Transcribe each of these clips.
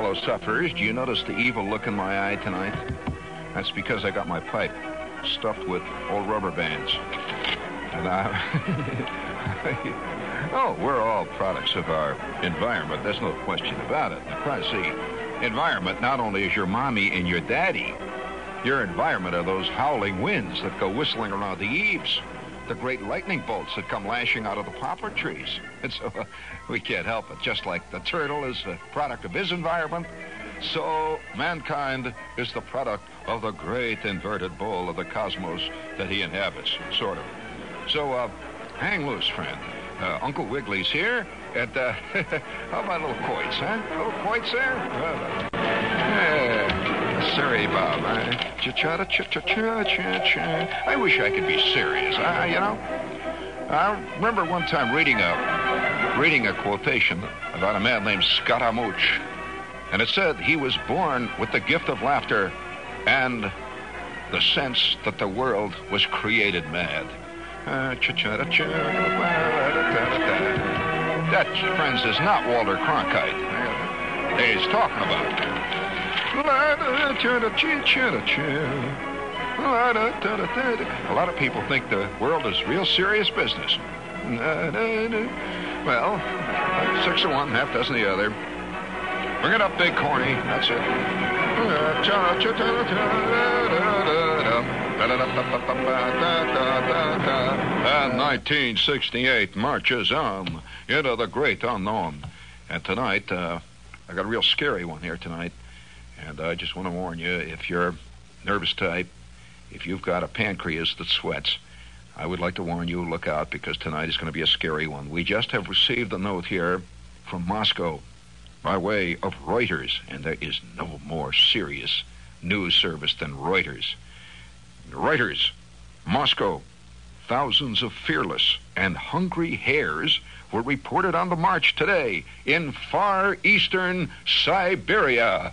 fellow sufferers, do you notice the evil look in my eye tonight? That's because I got my pipe stuffed with old rubber bands. And oh, we're all products of our environment. There's no question about it. See, environment not only is your mommy and your daddy, your environment are those howling winds that go whistling around the eaves, the great lightning bolts that come lashing out of the poplar trees. And so we can't help it. Just like the turtle is a product of his environment, so mankind is the product of the great inverted bowl of the cosmos that he inhabits, sort of. So hang loose, friend. Uncle Wiggily's here, and how about little quoits, huh? Little quoits there? Sorry, Bob. I wish I could be serious. I remember one time reading a quotation about a man named Scaramouche, and it said he was born with the gift of laughter and the sense that the world was created mad. That, friends, is not Walter Cronkite. He's talking about. A lot of people think the world is real serious business. Well, 6 of one, half dozen the other. Bring it up, big corny. That's it. 1968 marches on into the great unknown. And tonight, I got a real scary one here tonight. And I just want to warn you, if you're nervous type, if you've got a pancreas that sweats, I would like to warn you, look out, because tonight is going to be a scary one. We just have received a note here from Moscow by way of Reuters, and there is no more serious news service than Reuters. Reuters, Moscow, thousands of fearless and hungry hares were reported on the march today in far eastern Siberia.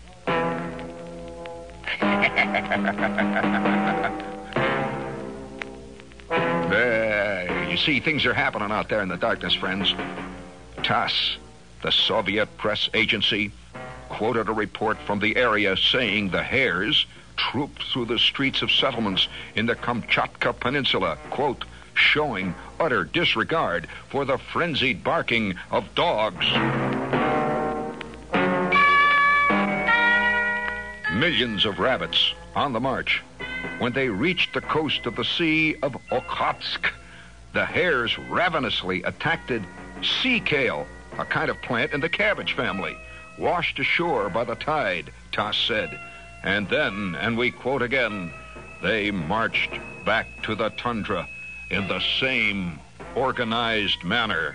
You see, things are happening out there in the darkness, friends. TASS, the Soviet press agency, quoted a report from the area saying the hares trooped through the streets of settlements in the Kamchatka Peninsula, quote, showing utter disregard for the frenzied barking of dogs. Millions of rabbits on the march. When they reached the coast of the Sea of Okhotsk, the hares ravenously attacked sea kale, a kind of plant in the cabbage family, washed ashore by the tide, TASS said. And then, and we quote again, they marched back to the tundra in the same organized manner.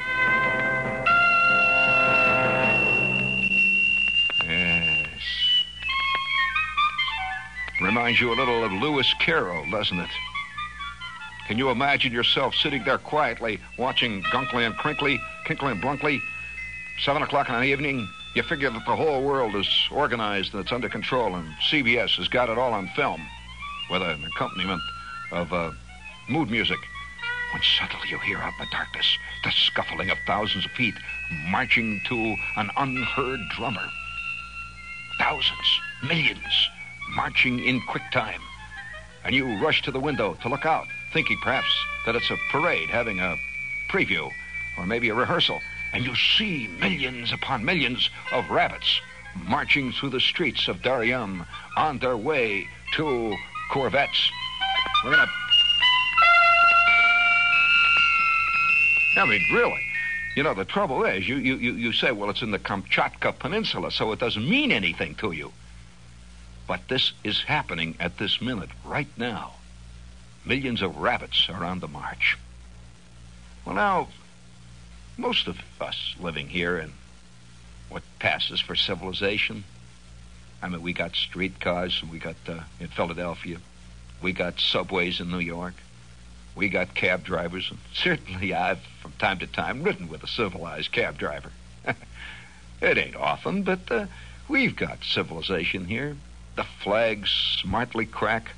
Yes. Reminds you a little of Lewis Carroll, doesn't it? Can you imagine yourself sitting there quietly watching Gunkley and Crinkly, Kinkley and Blunkley, 7 o'clock in the evening? You figure that the whole world is organized and it's under control, and CBS has got it all on film with an accompaniment of mood music. When suddenly you hear out in the darkness the scuffling of thousands of feet marching to an unheard drummer. Thousands, millions, marching in quick time. And you rush to the window to look out, thinking perhaps that it's a parade having a preview or maybe a rehearsal. And you see millions upon millions of rabbits marching through the streets of Daryan on their way to Corvettes. We're going to... I mean, really. You know, the trouble is, you say, well, it's in the Kamchatka Peninsula, so it doesn't mean anything to you. But this is happening at this minute, right now. Millions of rabbits are on the march. Well, now, most of us living here in what passes for civilization, I mean, we got streetcars, we got, in Philadelphia, we got subways in New York, we got cab drivers, and certainly I've, from time to time, ridden with a civilized cab driver. It ain't often, but we've got civilization here. The flags smartly crack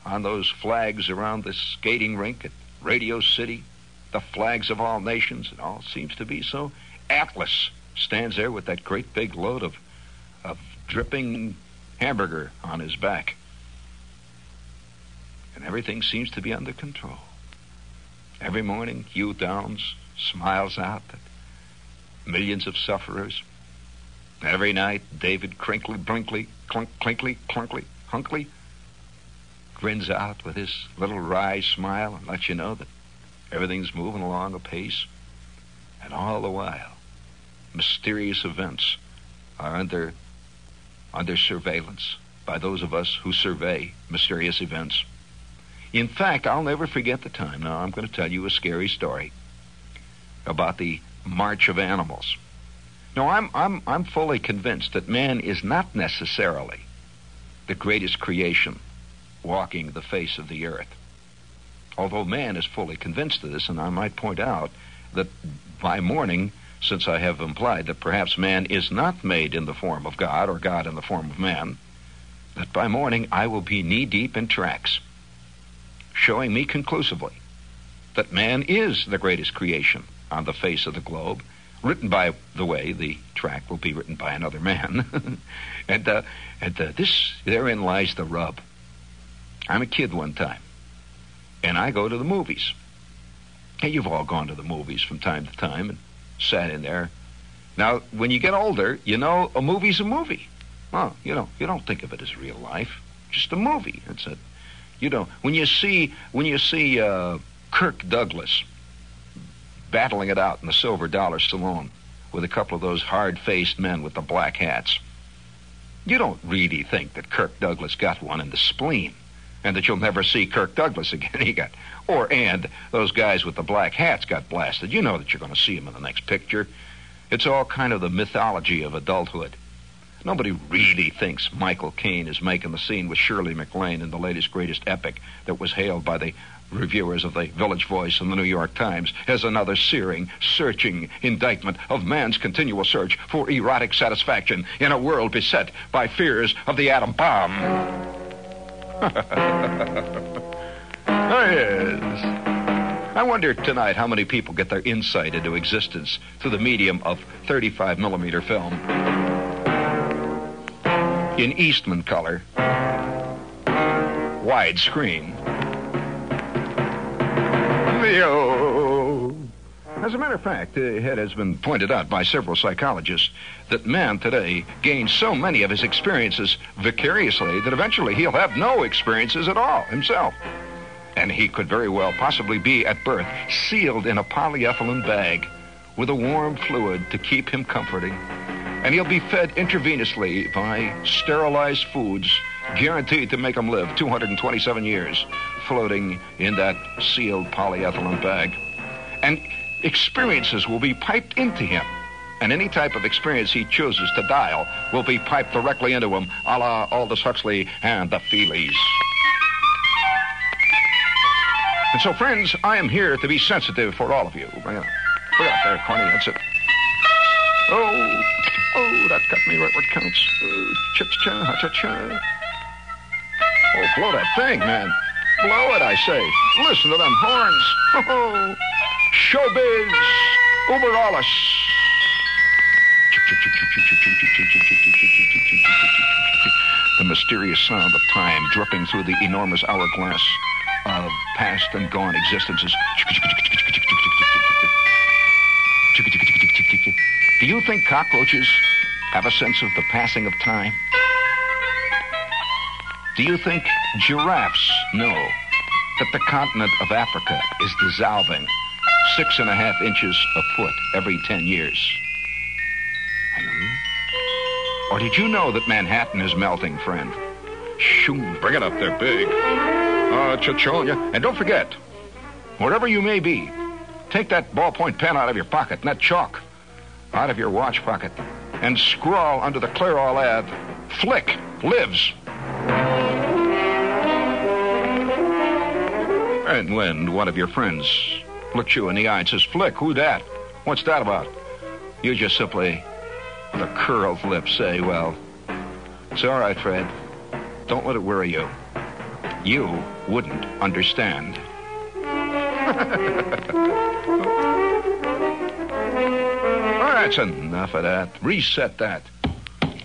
on those flags around the skating rink at Radio City. The flags of all nations, it all seems to be so. Atlas stands there with that great big load of dripping hamburger on his back. And everything seems to be under control. Every morning, Hugh Downs smiles out at millions of sufferers. Every night, David Crinkly, Brinkley, Clinkly, Clunkly, Hunkley grins out with his little wry smile and lets you know that everything's moving along apace. And all the while, mysterious events are under surveillance by those of us who survey mysterious events. In fact, I'll never forget the time. Now, I'm going to tell you a scary story about the march of animals. Now, I'm fully convinced that man is not necessarily the greatest creation walking the face of the earth. Although man is fully convinced of this, and I might point out that by morning, since I have implied that perhaps man is not made in the form of God or God in the form of man, that by morning I will be knee-deep in tracts showing me conclusively that man is the greatest creation on the face of the globe, written by the way, the tract will be written by another man. and this, therein lies the rub. I'm a kid one time, and I go to the movies. And you've all gone to the movies from time to time and sat in there. Now, when you get older, you know a movie's a movie. Well, you don't think of it as real life. Just a movie. It's a, when you see Kirk Douglas battling it out in the Silver Dollar Saloon with a couple of those hard-faced men with the black hats, you don't really think that Kirk Douglas got one in the spleen and that you'll never see Kirk Douglas again. And those guys with the black hats got blasted. You know that you're going to see him in the next picture. It's all kind of the mythology of adulthood. Nobody really thinks Michael Caine is making the scene with Shirley MacLaine in the latest, greatest epic that was hailed by the reviewers of the Village Voice and the New York Times as another searing, searching indictment of man's continual search for erotic satisfaction in a world beset by fears of the atom bomb. Yes. I wonder tonight how many people get their insight into existence through the medium of 35mm film. In Eastman color, widescreen. As a matter of fact, it has been pointed out by several psychologists that man today gains so many of his experiences vicariously that eventually he'll have no experiences at all himself. And he could very well possibly be at birth sealed in a polyethylene bag with a warm fluid to keep him comforting. And he'll be fed intravenously by sterilized foods guaranteed to make him live 227 years, floating in that sealed polyethylene bag. And experiences will be piped into him. And any type of experience he chooses to dial will be piped directly into him, a la Aldous Huxley and the Feelies. And so, friends, I am here to be sensitive for all of you. Bring it up. Put it up there, Corny. That's it. Oh, that got me right where it counts. Cha-cha-cha, ha-cha-cha. Oh, blow that thing, man. Blow it, I say. Listen to them horns. Oh, showbiz. Uber alles. The mysterious sound of time dripping through the enormous hourglass of past and gone existences. Do you think cockroaches have a sense of the passing of time? Do you think giraffes know that the continent of Africa is dissolving 6.5 inches a foot every 10 years? Or did you know that Manhattan is melting, friend? Shoo, bring it up there big. Cha-chonia. And don't forget, wherever you may be, take that ballpoint pen out of your pocket and that chalk out of your watch pocket and scrawl under the Clairol ad, Flick lives. And when one of your friends looks you in the eye and says, Flick, who that? What's that about? You just simply, with a curled lip, say, well, it's all right, Fred. Don't let it worry you. You wouldn't understand. All right, that's enough of that. Reset that.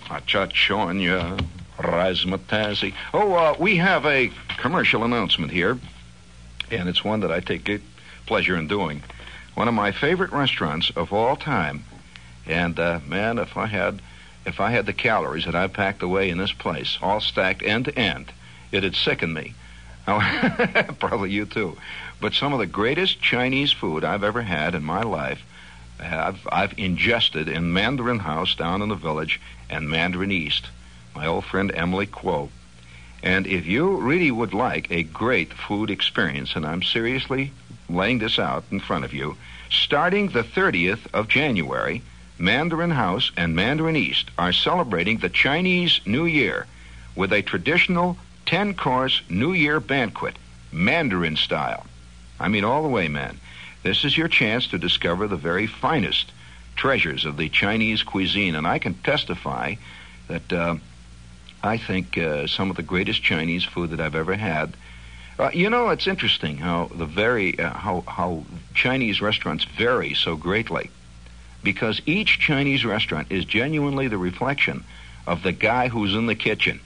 Achachonya, Razmatazi. Oh, we have a commercial announcement here, and it's one that I take great pleasure in doing. One of my favorite restaurants of all time, and man, if I had the calories that I packed away in this place, all stacked end to end, it'd sicken me. Probably you too. But some of the greatest Chinese food I've ever had in my life, I've ingested in Mandarin House down in the village and Mandarin East. My old friend Emily Kuo. And if you really would like a great food experience, and I'm seriously laying this out in front of you, starting the 30th of January, Mandarin House and Mandarin East are celebrating the Chinese New Year with a traditional 10-course New Year banquet, Mandarin style. I mean, all the way, man. This is your chance to discover the very finest treasures of the Chinese cuisine, and I can testify that I think some of the greatest Chinese food that I've ever had. It's interesting how how Chinese restaurants vary so greatly, because each Chinese restaurant is genuinely the reflection of the guy who's in the kitchen.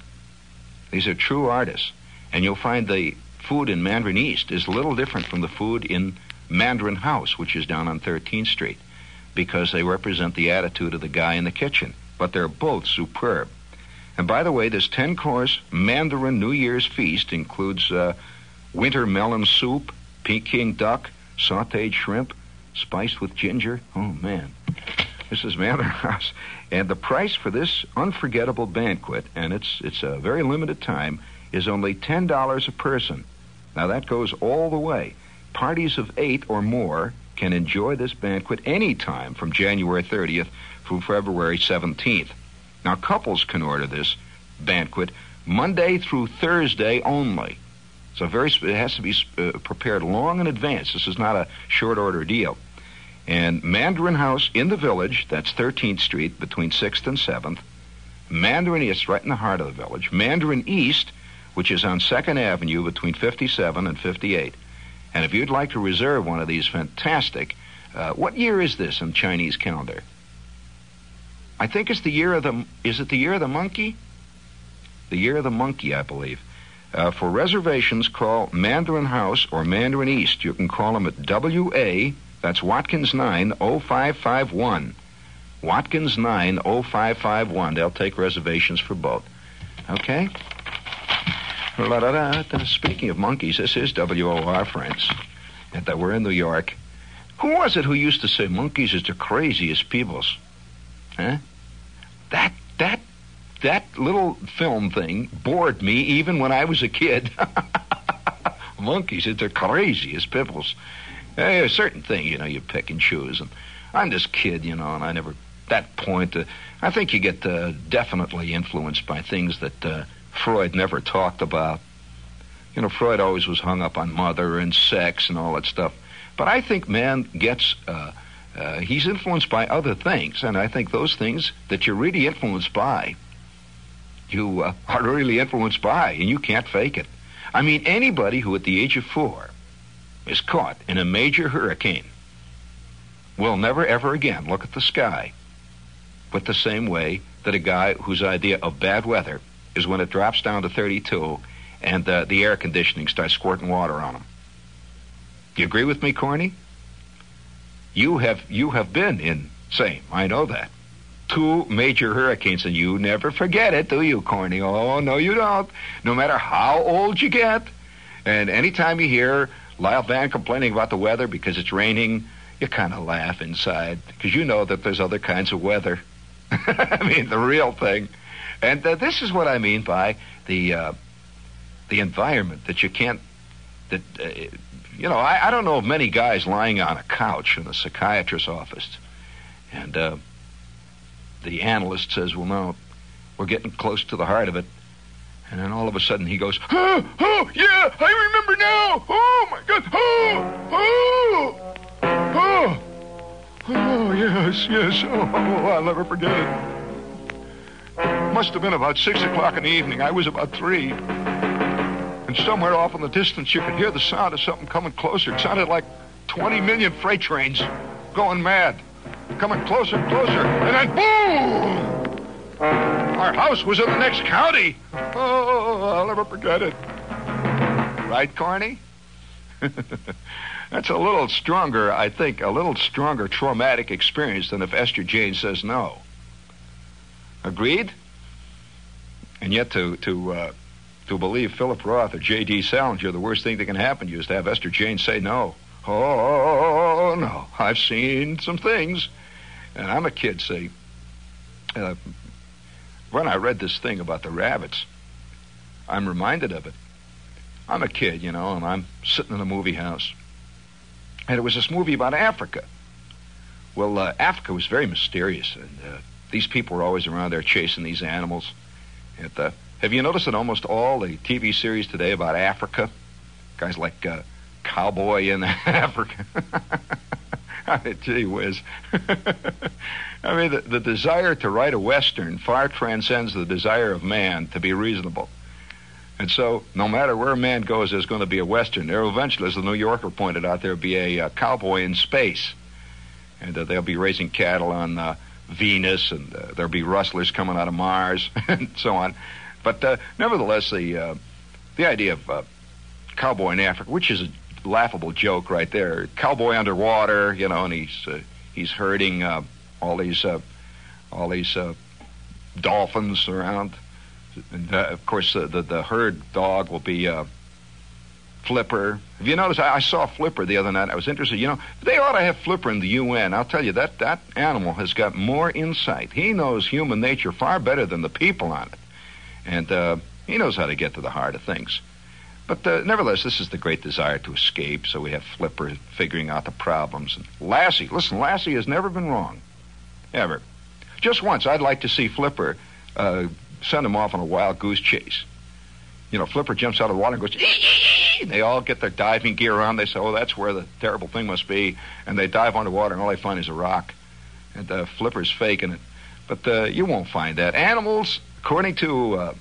These are true artists, and you'll find the food in Mandarin East is a little different from the food in Mandarin House, which is down on 13th Street, because they represent the attitude of the guy in the kitchen. But they're both superb. And by the way, this 10-course Mandarin New Year's feast includes winter melon soup, Peking duck, sautéed shrimp, spiced with ginger. Oh, man. This is Mandarin House. And the price for this unforgettable banquet, and it's a very limited time, is only $10 a person. Now, that goes all the way. Parties of 8 or more can enjoy this banquet anytime from January 30th through February 17th. Now, couples can order this banquet Monday through Thursday only. So it has to be prepared long in advance. This is not a short order deal. And Mandarin House in the village, that's 13th Street between 6th and 7th. Mandarin East, right in the heart of the village. Mandarin East, which is on 2nd Avenue between 57 and 58. And if you'd like to reserve one of these fantastic, what year is this in Chinese calendar? I think it's the year of the, is it the year of the monkey? The year of the monkey, I believe. For reservations, call Mandarin House or Mandarin East. You can call them at WA, that's Watkins 90551. Watkins 90551. They'll take reservations for both. Okay? Speaking of monkeys, this is WOR, friends. And that we're in New York. Who was it who used to say monkeys is the craziest peoples? Huh? That little film thing bored me even when I was a kid. Monkeys are the craziest peoples. Hey, certain things, you pick and choose. And I'm this kid, and I never, that point, I think you get definitely influenced by things that Freud never talked about. Freud always was hung up on mother and sex and all that stuff. But I think man gets, he's influenced by other things. And I think those things that you're really influenced by, you are really influenced by, and you can't fake it. I mean, anybody who at the age of 4 is caught in a major hurricane will never ever again look at the sky but the same way that a guy whose idea of bad weather is when it drops down to 32 and the air conditioning starts squirting water on him. Do you agree with me, Corny? You have been in, same, I know that, 2 major hurricanes, and you never forget it, do you, Corny? Oh, no, you don't. No matter how old you get. And anytime you hear Lyle Van complaining about the weather because it's raining, you kind of laugh inside because you know that there's other kinds of weather. I mean, the real thing. And this is what I mean by the environment that you can't, I don't know of many guys lying on a couch in a psychiatrist's office. And the analyst says, well, no, we're getting close to the heart of it. And then all of a sudden he goes, oh, yeah, I remember now. Oh, my God. Oh, yes. Oh, I'll never forget it. Must have been about 6 o'clock in the evening. I was about 3. And somewhere off in the distance, you could hear the sound of something coming closer. It sounded like 20 million freight trains going mad. Coming closer and closer. And then, boom! Our house was in the next county. Oh, I'll never forget it. Right, Corny? That's a little stronger, I think, a little stronger traumatic experience than if Esther Jane says no. Agreed? And yet to believe Philip Roth or J.D. Salinger, the worst thing that can happen to you is to have Esther Jane say no. Oh, no. I've seen some things. And I'm a kid, see. When I read this thing about the rabbits, I'm reminded of it. I'm a kid, and I'm sitting in a movie house. And it was this movie about Africa. Well, Africa was very mysterious, and these people were always around there chasing these animals. And, have you noticed that almost all the TV series today about Africa, guys like Cowboy in Africa, I mean, gee whiz. I mean, the desire to write a Western far transcends the desire of man to be reasonable. And so, no matter where man goes, there's going to be a Western. There eventually, as the New Yorker pointed out, there'll be a cowboy in space. And they'll be raising cattle on Venus, and there'll be rustlers coming out of Mars, and so on. But nevertheless, the idea of cowboy in Africa, which is a laughable joke right there. Cowboy underwater, and he's herding all these dolphins around. And, of course, the herd dog will be Flipper. Have you noticed? I saw Flipper the other night. I was interested. They ought to have Flipper in the UN. I'll tell you, that animal has got more insight. He knows human nature far better than the people on it. And he knows how to get to the heart of things. But nevertheless, this is the great desire to escape, so we have Flipper figuring out the problems. And Lassie, listen, Lassie has never been wrong. Ever. Just once, I'd like to see Flipper send him off on a wild goose chase. Flipper jumps out of the water and goes, ee! They all get their diving gear on. They say, oh, that's where the terrible thing must be. And they dive underwater, and all they find is a rock. And Flipper's faking it. But you won't find that. Animals, according to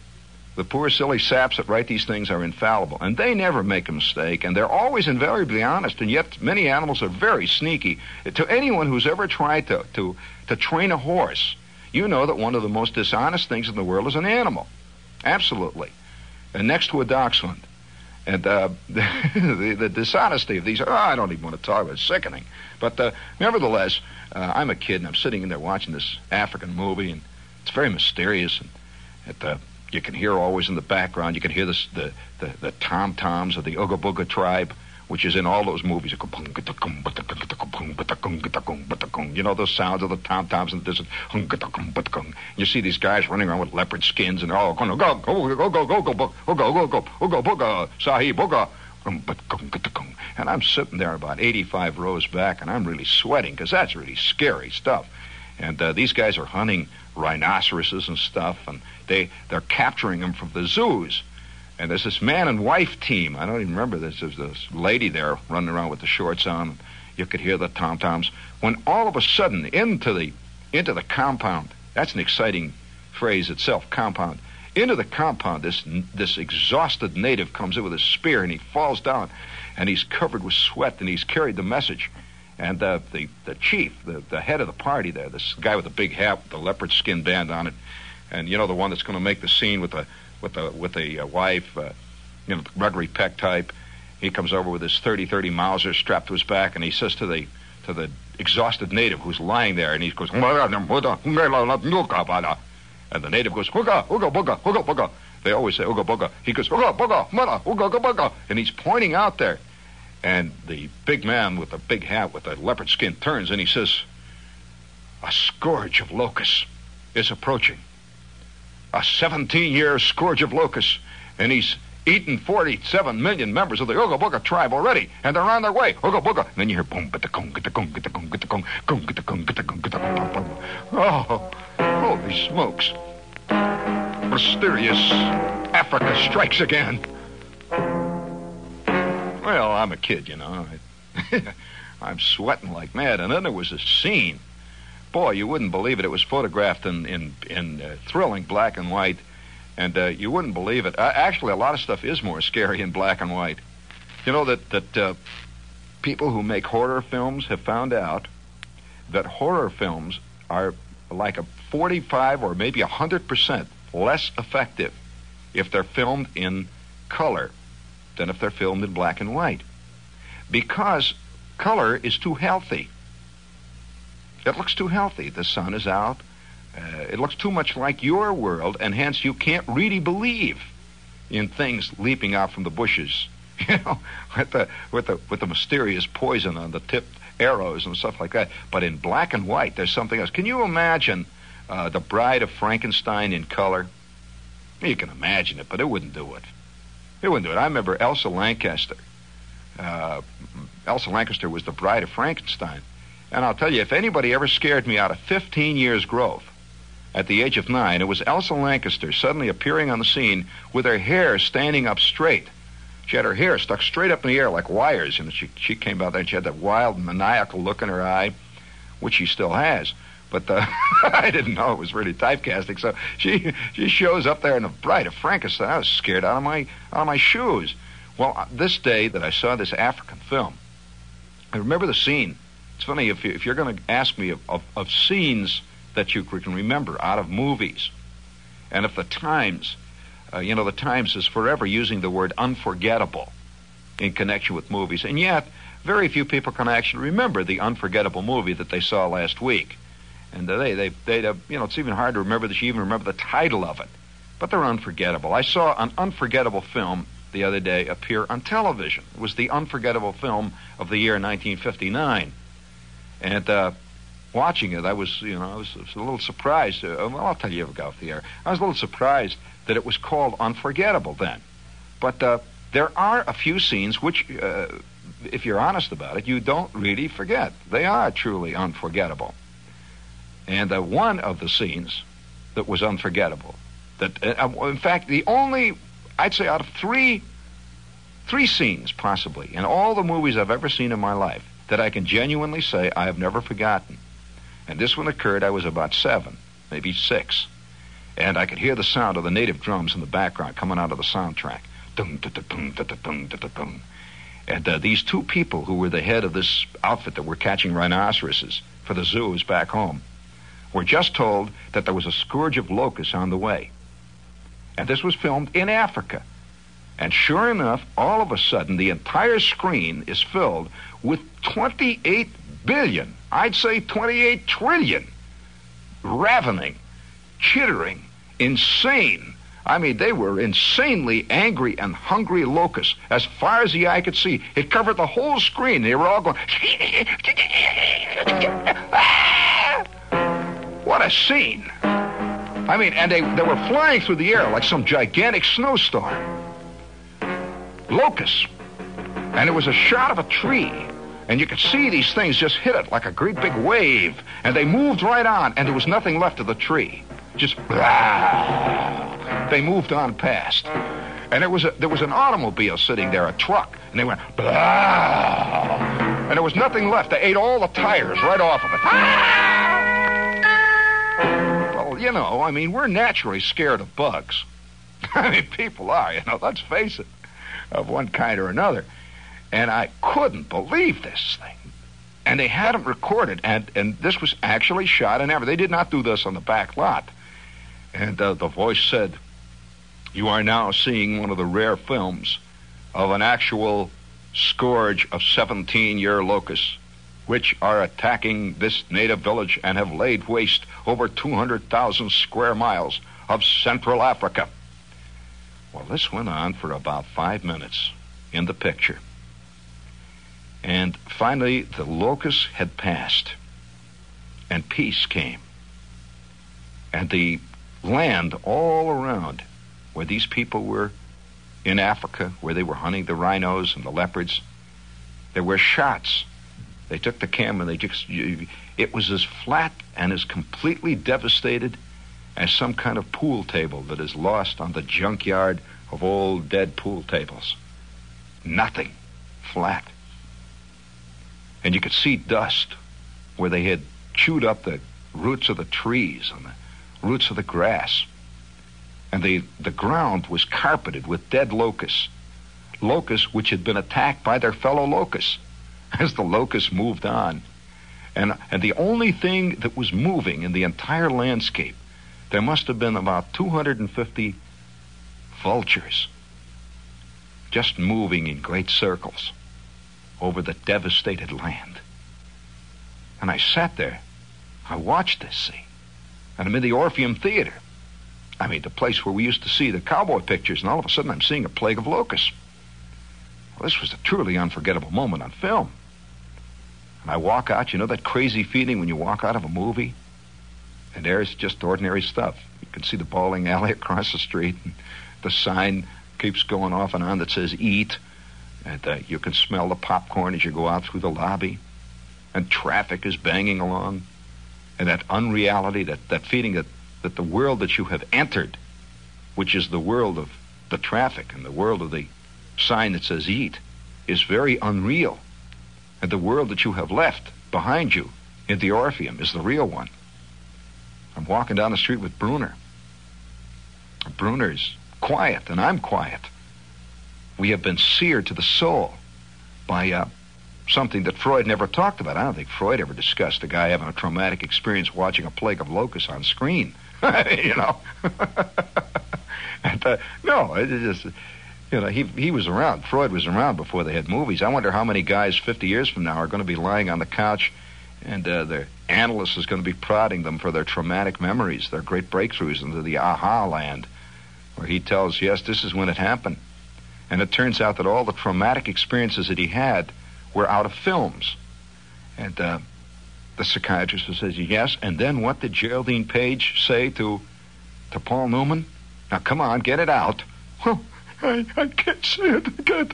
the poor, silly saps that write these things, are infallible. And they never make a mistake, and they're always invariably honest. And yet many animals are very sneaky. To anyone who's ever tried to train a horse, you know that one of the most dishonest things in the world is an animal. Absolutely. And next to a dachshund. And the dishonesty of these, I don't even want to talk about it. It's sickening. But nevertheless, I'm a kid, and I'm sitting in there watching this African movie, and it's very mysterious. And you can hear always in the background, you can hear the tom-toms of the Unga-Bunga tribe, which is in all those movies. Those sounds of the tom-toms in the distance. You see these guys running around with leopard skins and all going, go, sahib, and I'm sitting there about 85 rows back, and I'm really sweating because that's really scary stuff. And these guys are hunting rhinoceroses and stuff, and they're capturing them from the zoos. And there's this man and wife team. I don't even remember this. There's this lady there running around with the shorts on. You could hear the tom-toms. When all of a sudden, into the compound, that's an exciting phrase itself, compound. Into the compound, this exhausted native comes in with a spear, and he falls down, and he's covered with sweat, and he's carried the message. And the chief, the head of the party there, this guy with the big hat, with the leopard skin band on it, and the one that's going to make the scene with the wife, Gregory Peck type. He comes over with his 30-30 Mauser strapped to his back, and he says to the exhausted native who's lying there, and he goes, and the native goes, Uga, Uga, Buga, Uga, Buga. They always say Uga, Buga. He goes, Uga, Buga, Mana, Uga, Buga, and he's pointing out there. And the big man with the big hat with the leopard skin turns, and he says, a scourge of locusts is approaching. A 17-year scourge of locusts, and he's eaten 47 million members of the Unga-Bunga tribe already, and they're on their way. Unga-Bunga. And then you hear boom, gong, gong, gong, gong, gong. Oh, holy smokes! Mysterious Africa strikes again. Well, I'm a kid, I'm sweating like mad, and then there was a scene. Boy, you wouldn't believe it. It was photographed in thrilling black and white, and you wouldn't believe it. Actually, a lot of stuff is more scary in black and white. You know that people who make horror films have found out that horror films are like a 45 or maybe 100% less effective if they're filmed in color than if they're filmed in black and white. Because color is too healthy. It looks too healthy. The sun is out. It looks too much like your world, and hence you can't really believe in things leaping out from the bushes, with the mysterious poison on the tipped arrows and stuff like that. But in black and white, there's something else. Can you imagine The Bride of Frankenstein in color? You can imagine it, but it wouldn't do it. It wouldn't do it. I remember Elsa Lanchester. Elsa Lanchester was the Bride of Frankenstein. And I'll tell you, if anybody ever scared me out of 15 years' growth, at the age of 9, it was Elsa Lanchester suddenly appearing on the scene with her hair standing up straight. She had her hair stuck straight up in the air like wires. She came out there and she had that wild, maniacal look in her eye, which she still has. But I didn't know it was really typecasting. So she shows up there in The Bride of Frankenstein. I was scared out of my shoes. Well, this day that I saw this African film, I remember the scene. It's funny, if you're going to ask me of scenes that you can remember out of movies, and if the Times, the Times is forever using the word unforgettable in connection with movies, and yet very few people can actually remember the unforgettable movie that they saw last week. And it's even hard to remember that you even remember the title of it, but they're unforgettable. I saw an unforgettable film the other day appear on television. It was the unforgettable film of the year 1959. And watching it, I was a little surprised. Well, I'll tell you, off the air. I was a little surprised that it was called Unforgettable then. But there are a few scenes which, if you're honest about it, you don't really forget. They are truly unforgettable. And one of the scenes that was unforgettable, that in fact, the only, I'd say, out of three scenes possibly in all the movies I've ever seen in my life that I can genuinely say I have never forgotten. And this one occurred, I was about 7, maybe 6. And I could hear the sound of the native drums in the background coming out of the soundtrack. Dum, da, da, dum, da, da, dum, da, da, dum. And these two people who were the head of this outfit that were catching rhinoceroses for the zoos back home were just told that there was a scourge of locusts on the way. And this was filmed in Africa. And sure enough, all of a sudden, the entire screen is filled with 28 billion, I'd say 28 trillion, ravening, chittering, insane. I mean, they were insanely angry and hungry locusts as far as the eye could see. It covered the whole screen. They were all going, what a scene. I mean, and they were flying through the air like some gigantic snowstorm. Locusts. And it was a shot of a tree. And you could see these things just hit it like a great big wave. And they moved right on, and there was nothing left of the tree. Just, blah. They moved on past. And there was an automobile sitting there, a truck. And they went, blah. And there was nothing left. They ate all the tires right off of it. Well, I mean, we're naturally scared of bugs. I mean, people are, let's face it, of one kind or another. And I couldn't believe this thing. And they had them recorded, and this was actually shot in Africa. They did not do this on the back lot. And the voice said, "You are now seeing one of the rare films of an actual scourge of 17-year locusts, which are attacking this native village and have laid waste over 200,000 square miles of Central Africa." Well, this went on for about 5 minutes in the picture. And finally, the locusts had passed, and peace came. And the land all around where these people were in Africa, where they were hunting the rhinos and the leopards, there were shots. They took the camera, it was as flat and as completely devastated as some kind of pool table that is lost on the junkyard of old dead pool tables. Nothing. Flat. And you could see dust where they had chewed up the roots of the trees and the roots of the grass. And the ground was carpeted with dead locusts. Locusts which had been attacked by their fellow locusts as the locusts moved on. And the only thing that was moving in the entire landscape, there must have been about 250 vultures just moving in great circles over the devastated land. And I sat there. I watched this scene. And I'm in the Orpheum Theater. I mean, the place where we used to see the cowboy pictures, and all of a sudden I'm seeing a plague of locusts. Well, this was a truly unforgettable moment on film. And I walk out, you know that crazy feeling when you walk out of a movie? And there's just ordinary stuff. You can see the bowling alley across the street, and the sign keeps going off and on that says eat. And you can smell the popcorn as you go out through the lobby. And traffic is banging along. And that unreality, that feeling that the world that you have entered, which is the world of the traffic and the world of the sign that says eat, is very unreal. And the world that you have left behind you in the Orpheum is the real one. I'm walking down the street with Bruner. Bruner's quiet, and I'm quiet. We have been seared to the soul by something that Freud never talked about. I don't think Freud ever discussed a guy having a traumatic experience watching a plague of locusts on screen. You know? And, no, it just, you know, he was around. Freud was around before they had movies. I wonder how many guys 50 years from now are going to be lying on the couch and their analyst is going to be prodding them for their traumatic memories, their great breakthroughs into the aha land, where he tells, yes, this is when it happened. And it turns out that all the traumatic experiences that he had were out of films. And the psychiatrist says, yes, and then what did Geraldine Page say to Paul Newman? Now, come on, get it out. Well, I can't say it again.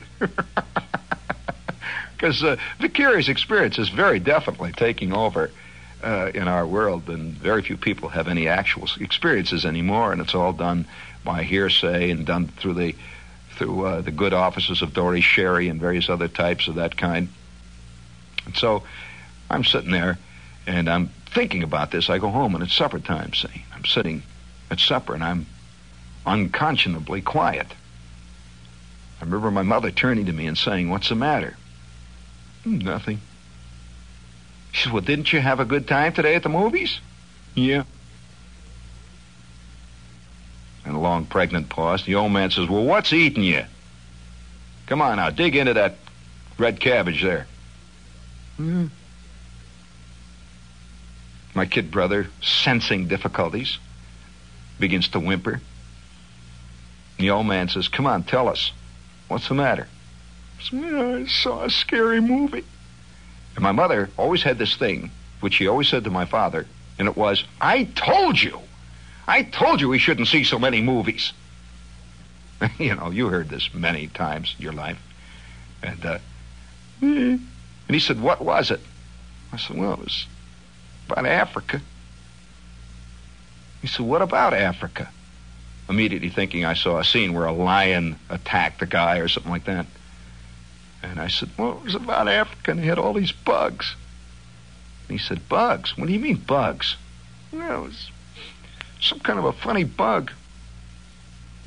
Because vicarious experience is very definitely taking over in our world, and very few people have any actual experiences anymore, and it's all done by hearsay and done through the good offices of Dory Sherry and various other types of that kind. And so I'm sitting there, and I'm thinking about this. I go home, and it's supper time, see. I'm sitting at supper, and I'm unconscionably quiet. I remember my mother turning to me and saying, "What's the matter?" "Nothing." She said, "Well, didn't you have a good time today at the movies?" "Yeah." And a long pregnant pause. The old man says, "Well, what's eating you? Come on now, dig into that red cabbage there." "Mm." My kid brother, sensing difficulties, begins to whimper. The old man says, "Come on, tell us. What's the matter?" I said, "Yeah, I saw a scary movie." And my mother always had this thing, which she always said to my father, and it was, I told you we shouldn't see so many movies." You know, you heard this many times in your life. And he said, "What was it?" I said, "Well, it was about Africa." He said, "What about Africa?" Immediately thinking I saw a scene where a lion attacked a guy or something like that. And I said, "Well, it was about Africa, and they had all these bugs." And he said, "Bugs? What do you mean bugs?" "Well, it was some kind of a funny bug."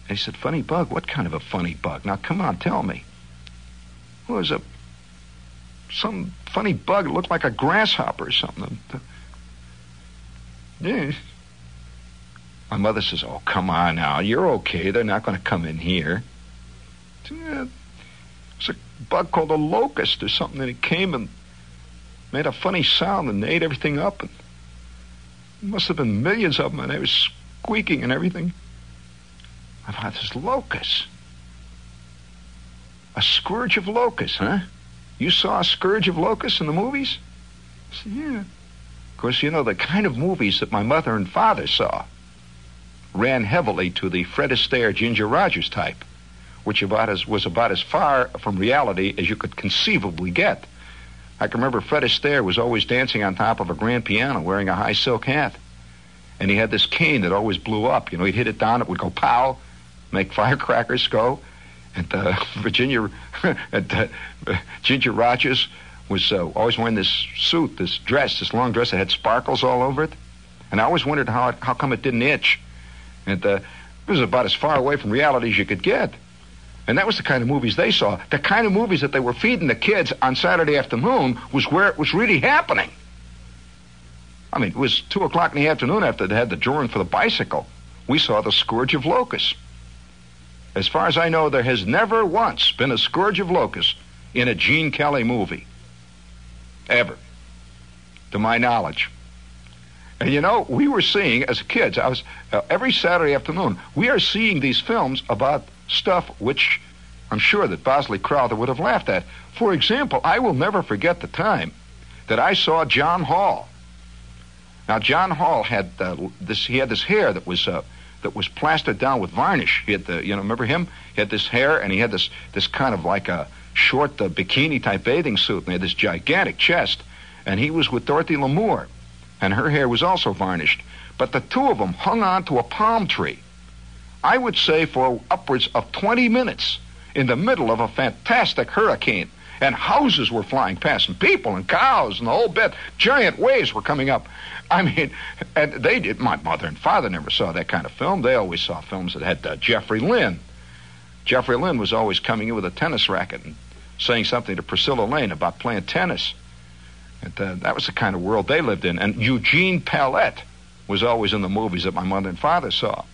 And he said, "Funny bug? What kind of a funny bug? Now, come on, tell me." "Well, it was some funny bug. It looked like a grasshopper or something." Yeah. My mother says, "Oh, come on now. You're okay. They're not going to come in here." Yeah. It's a bug called a locust or something, and it came and made a funny sound and ate everything up. And there must have been millions of them, and they were squeaking and everything. I thought, this locust. A scourge of locusts, huh? You saw a scourge of locusts in the movies? I said, "Yeah." Of course, you know, the kind of movies that my mother and father saw ran heavily to the Fred Astaire, Ginger Rogers type, which was about as far from reality as you could conceivably get. I can remember Fred Astaire was always dancing on top of a grand piano wearing a high silk hat. And he had this cane that always blew up. You know, he'd hit it down, it would go pow, make firecrackers go. And Ginger Rogers was always wearing this suit, this dress, this long dress that had sparkles all over it. And I always wondered how come it didn't itch. And it was about as far away from reality as you could get. And that was the kind of movies they saw. The kind of movies that they were feeding the kids on Saturday afternoon was where it was really happening. I mean, it was 2 o'clock in the afternoon after they had the drawing for the bicycle. We saw the Scourge of Locusts. As far as I know, there has never once been a Scourge of Locusts in a Gene Kelly movie. Ever. To my knowledge. And you know, we were seeing, as kids, every Saturday afternoon, we are seeing these films about stuff which I'm sure that Bosley Crowther would have laughed at. For example, I will never forget the time that I saw John Hall. Now, John Hall had this hair that was plastered down with varnish. He had remember him? He had this hair, and he had this kind of like a short bikini-type bathing suit, and he had this gigantic chest. And he was with Dorothy Lamour, and her hair was also varnished. But the two of them hung on to a palm tree, I would say for upwards of 20 minutes, in the middle of a fantastic hurricane. And houses were flying past, and people and cows and the whole bit. Giant waves were coming up. I mean, and they did. My mother and father never saw that kind of film. They always saw films that had Jeffrey Lynn. Jeffrey Lynn was always coming in with a tennis racket and saying something to Priscilla Lane about playing tennis. And that was the kind of world they lived in. And Eugene Pallette was always in the movies that my mother and father saw.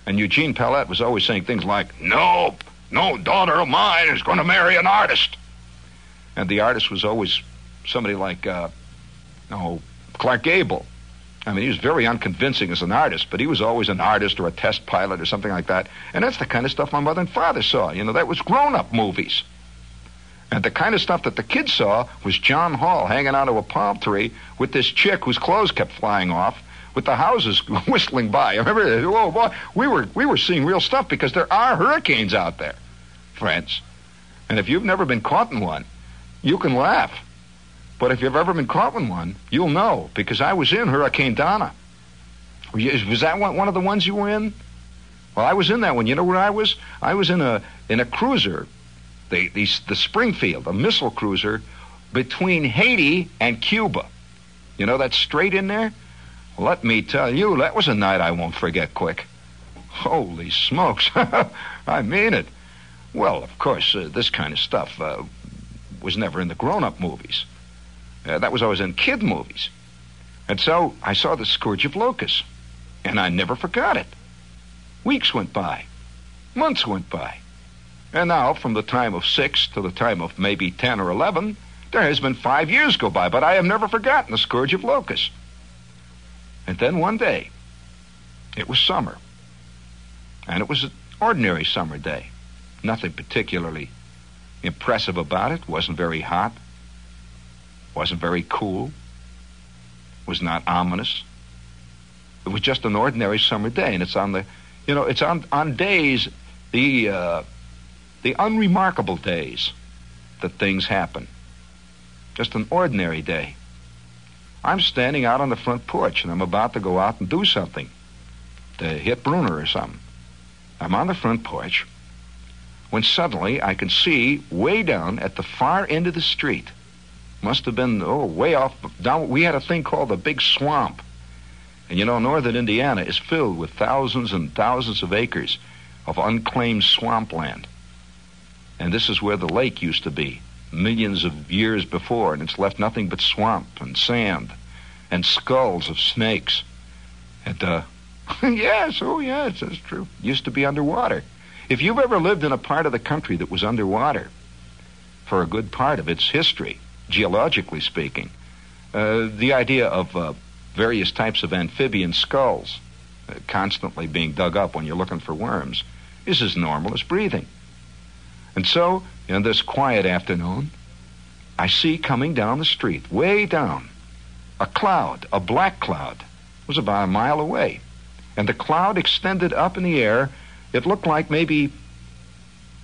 And Eugene Pallette was always saying things like, no daughter of mine is going to marry an artist. And the artist was always somebody like, Clark Gable. I mean, he was very unconvincing as an artist, but he was always an artist or a test pilot or something like that. And that's the kind of stuff my mother and father saw. You know, that was grown-up movies. And the kind of stuff that the kids saw was John Hall hanging onto a palm tree with this chick whose clothes kept flying off, with the houses whistling by. I remember, oh boy, we were seeing real stuff because there are hurricanes out there, friends. And if you've never been caught in one, you can laugh. But if you've ever been caught in one, you'll know, because I was in Hurricane Donna. Was that one of the ones you were in? Well, I was in that one. You know where I was? I was in a cruiser, the Springfield, a missile cruiser between Haiti and Cuba. You know that strait in there? Well, let me tell you, that was a night I won't forget quick. Holy smokes. I mean it. Well, of course, this kind of stuff was never in the grown-up movies. That was always in kid movies. And so I saw the Scourge of Locusts, and I never forgot it. Weeks went by. Months went by. And now, from the time of 6 to the time of maybe 10 or 11, there has been 5 years go by, but I have never forgotten the Scourge of Locusts. And then one day, it was summer. And it was an ordinary summer day. Nothing particularly impressive about it. Wasn't very hot. Wasn't very cool. Was not ominous. It was just an ordinary summer day, and it's on on days, the unremarkable days, that things happen. Just an ordinary day. I'm standing out on the front porch, and I'm about to go out and do something, to hit Bruner or something. I'm on the front porch, when suddenly I can see way down at the far end of the street, must have been, way off down, we had a thing called the Big Swamp. And you know, northern Indiana is filled with thousands and thousands of acres of unclaimed swampland. And this is where the lake used to be, millions of years before, and it's left nothing but swamp and sand and skulls of snakes. And, yes, that's true. Used to be underwater. If you've ever lived in a part of the country that was underwater for a good part of its history, geologically speaking, the idea of various types of amphibian skulls constantly being dug up when you're looking for worms is as normal as breathing. And so, in this quiet afternoon, I see coming down the street, way down, a cloud, a black cloud. It was about a mile away. And the cloud extended up in the air. It looked like maybe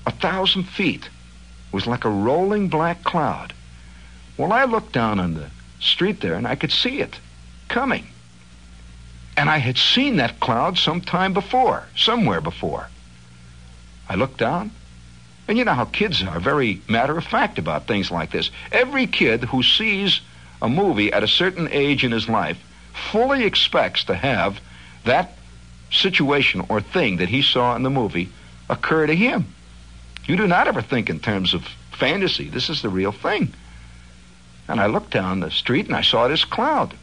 1,000 feet. It was like a rolling black cloud. Well, I looked down on the street there, and I could see it coming. And I had seen that cloud sometime before, somewhere before. I looked down, and you know how kids are, very matter-of-fact about things like this. Every kid who sees a movie at a certain age in his life fully expects to have that situation or thing that he saw in the movie occur to him. You do not ever think in terms of fantasy. This is the real thing. And I looked down the street and I saw this cloud.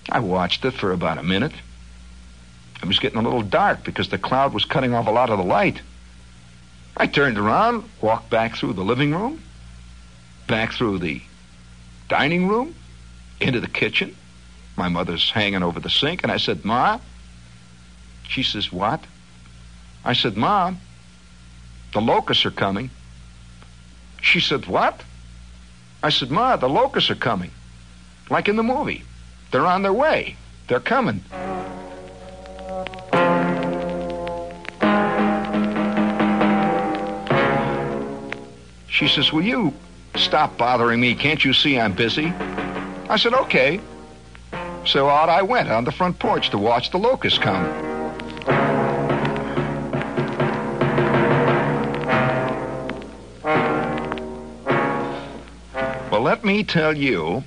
I watched it for about a minute. It was getting a little dark because the cloud was cutting off a lot of the light. I turned around, walked back through the living room, back through the dining room, into the kitchen. My mother's hanging over the sink, and I said, "Ma?" She says, "What?" I said, "Mom, the locusts are coming." She said, "What?" I said, "Ma, the locusts are coming." Like in the movie. They're on their way. They're coming. She says, "Will you stop bothering me? Can't you see I'm busy?" I said, "Okay." So out I went on the front porch to watch the locusts come. Well, let me tell you,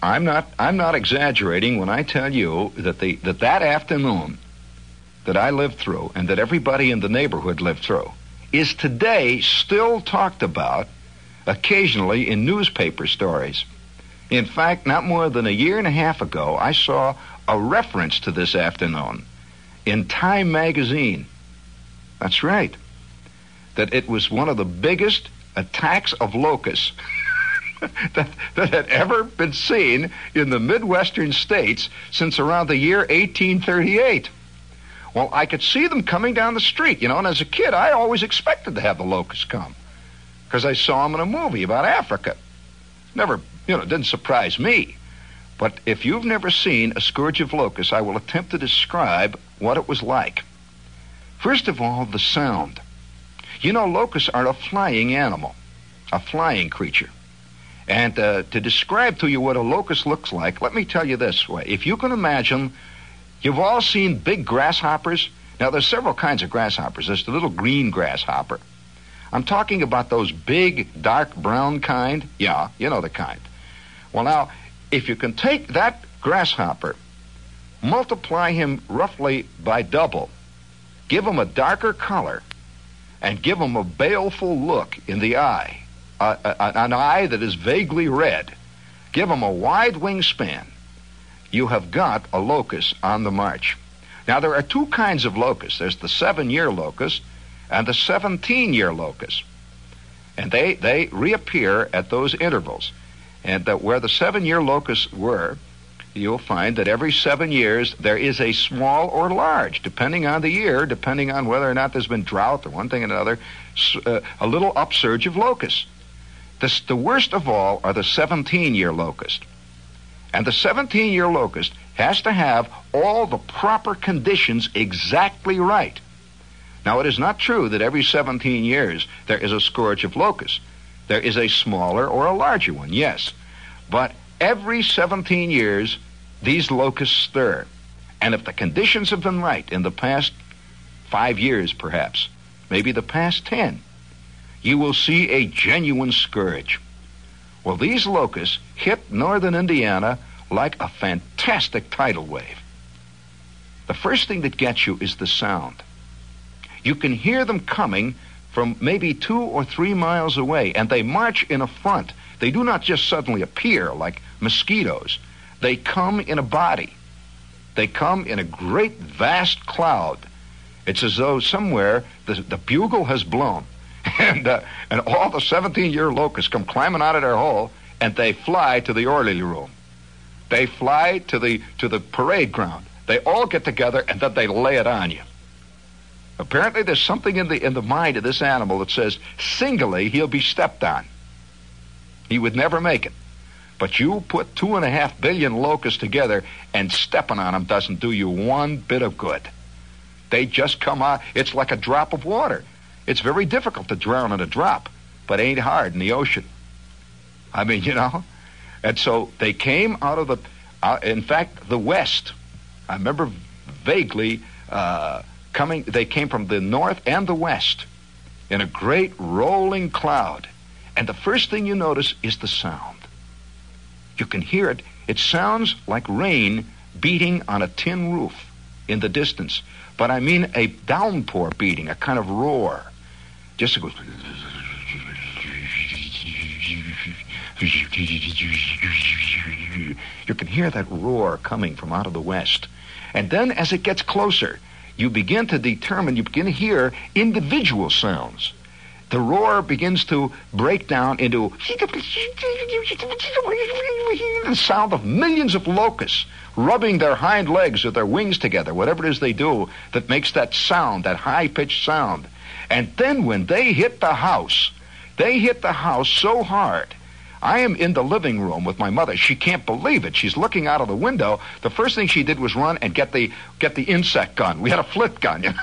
I'm not exaggerating when I tell you that afternoon that I lived through and that everybody in the neighborhood lived through is today still talked about occasionally in newspaper stories. In fact, not more than a year and a half ago, I saw a reference to this afternoon in Time magazine. That's right. That it was one of the biggest attacks of locusts that had ever been seen in the Midwestern states since around the year 1838. Well, I could see them coming down the street, and as a kid, I always expected to have the locusts come because I saw them in a movie about Africa. Never, it didn't surprise me. But if you've never seen a scourge of locusts, I will attempt to describe what it was like. First of all, the sound. Locusts are a flying animal, a flying creature. And to describe to you what a locust looks like, let me tell you this way. If you can imagine, you've all seen big grasshoppers. Now, there's several kinds of grasshoppers. There's the little green grasshopper. I'm talking about those big, dark brown kind. Yeah, you know the kind. Well, now, if you can take that grasshopper, multiply him roughly by double, give him a darker color, and give him a baleful look in the eye, an eye that is vaguely red, give him a wide wingspan, you have got a locust on the march. Now, there are two kinds of locusts. There's the 7-year locust and the 17-year locust. And they reappear at those intervals. And where the 7-year locusts were, you'll find that every 7 years there is a small or large, depending on the year, depending on whether or not there's been drought or one thing or another, a little upsurge of locusts. The worst of all are the 17-year locust. And the 17-year locust has to have all the proper conditions exactly right. Now, it is not true that every 17 years there is a scourge of locusts. There is a smaller or a larger one, yes. But every 17 years, these locusts stir. And if the conditions have been right in the past 5 years, perhaps, maybe the past 10, you will see a genuine scourge. Well, these locusts hit northern Indiana like a fantastic tidal wave. The first thing that gets you is the sound. You can hear them coming from maybe 2 or 3 miles away, and they march in a front. They do not just suddenly appear like mosquitoes. They come in a body. They come in a great, vast cloud. It's as though somewhere the bugle has blown, and all the 17-year locusts come climbing out of their hole, and they fly to the orderly room. They fly to the parade ground. They all get together, and then they lay it on you. Apparently, there's something in the mind of this animal that says, singly, he'll be stepped on. He would never make it. But you put 2.5 billion locusts together, and stepping on them doesn't do you one bit of good. They just come out. It's like a drop of water. It's very difficult to drown in a drop, but ain't hard in the ocean. I mean, And so they came out of in fact, the west. I remember vaguely they came from the north and the west in a great rolling cloud. And the first thing you notice is the sound. You can hear it. It sounds like rain beating on a tin roof in the distance. But I mean a downpour beating, a kind of roar. Just it goes You can hear that roar coming from out of the west. And then as it gets closer, you begin to hear individual sounds. The roar begins to break down into the sound of millions of locusts rubbing their hind legs or their wings together, whatever it is they do that makes that sound, that high-pitched sound. And then when they hit the house so hard. I am in the living room with my mother. She can't believe it. She's looking out of the window. The first thing she did was run and get the insect gun. We had a flit gun.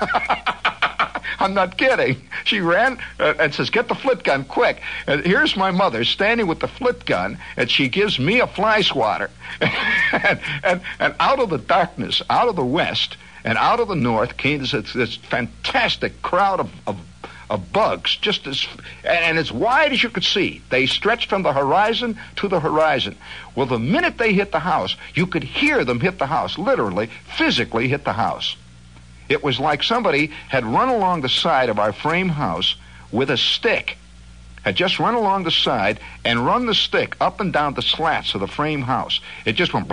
I'm not kidding. She ran and says, "Get the flit gun quick." And here's my mother standing with the flit gun, and she gives me a fly swatter. and out of the darkness, out of the west, and out of the north came this fantastic crowd of bugs, and as wide as you could see. They stretched from the horizon to the horizon. Well, the minute they hit the house, you could hear them hit the house, literally, physically hit the house. It was like somebody had run along the side of our frame house with a stick, had just run along the side and run the stick up and down the slats of the frame house. It just went...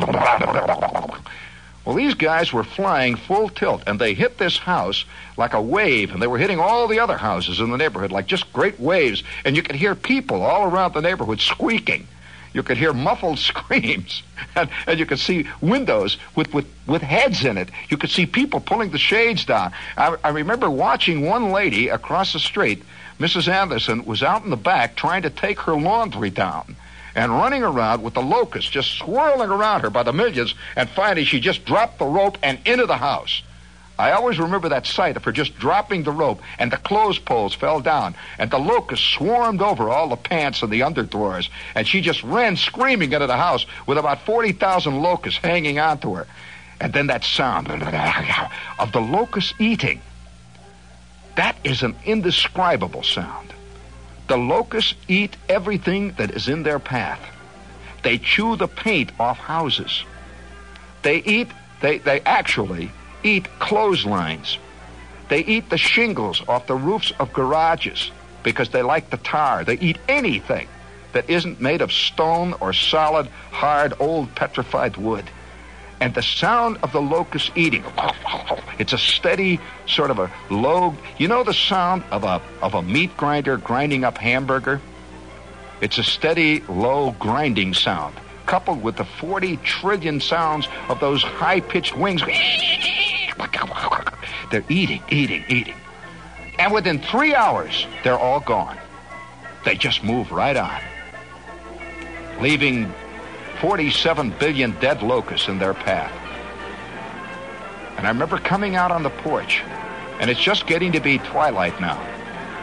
Well, these guys were flying full tilt, and they hit this house like a wave, and they were hitting all the other houses in the neighborhood like just great waves, and you could hear people all around the neighborhood squeaking. You could hear muffled screams, and you could see windows with heads in it. You could see people pulling the shades down. I remember watching one lady across the street, Mrs. Anderson, was out in the back trying to take her laundry down, and running around with the locusts just swirling around her by the millions, and finally she just dropped the rope and into the house. I always remember that sight of her just dropping the rope, and the clothes poles fell down, and the locusts swarmed over all the pants and the underdrawers, and she just ran screaming into the house with about 40,000 locusts hanging onto her. And then that sound of the locusts eating. That is an indescribable sound. The locusts eat everything that is in their path. They chew the paint off houses. They actually eat clotheslines. They eat the shingles off the roofs of garages because they like the tar. They eat anything that isn't made of stone or solid, hard, old petrified wood. And the sound of the locust eating, it's a steady sort of a low, you know the sound of a meat grinder grinding up hamburger? It's a steady, low grinding sound, coupled with the 40 trillion sounds of those high-pitched wings. They're eating. And within 3 hours, they're all gone. They just move right on, leaving 47 billion dead locusts in their path. And I remember coming out on the porch, and it's just getting to be twilight now.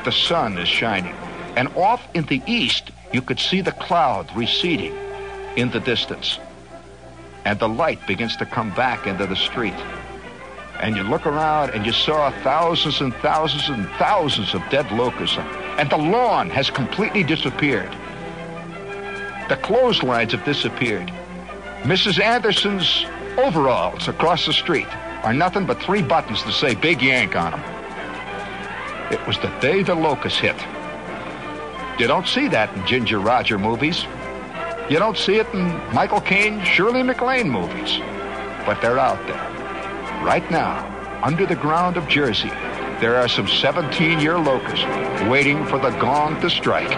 The sun is shining, and off in the east, you could see the cloud receding in the distance. And the light begins to come back into the street. And you look around, and you saw thousands and thousands and thousands of dead locusts, and the lawn has completely disappeared. The clotheslines have disappeared. Mrs. Anderson's overalls across the street are nothing but 3 buttons to say Big Yank on them. It was the day the locusts hit. You don't see that in Ginger Roger movies. You don't see it in Michael Caine, Shirley MacLaine movies. But they're out there. Right now, under the ground of Jersey, there are some 17-year locusts waiting for the gong to strike.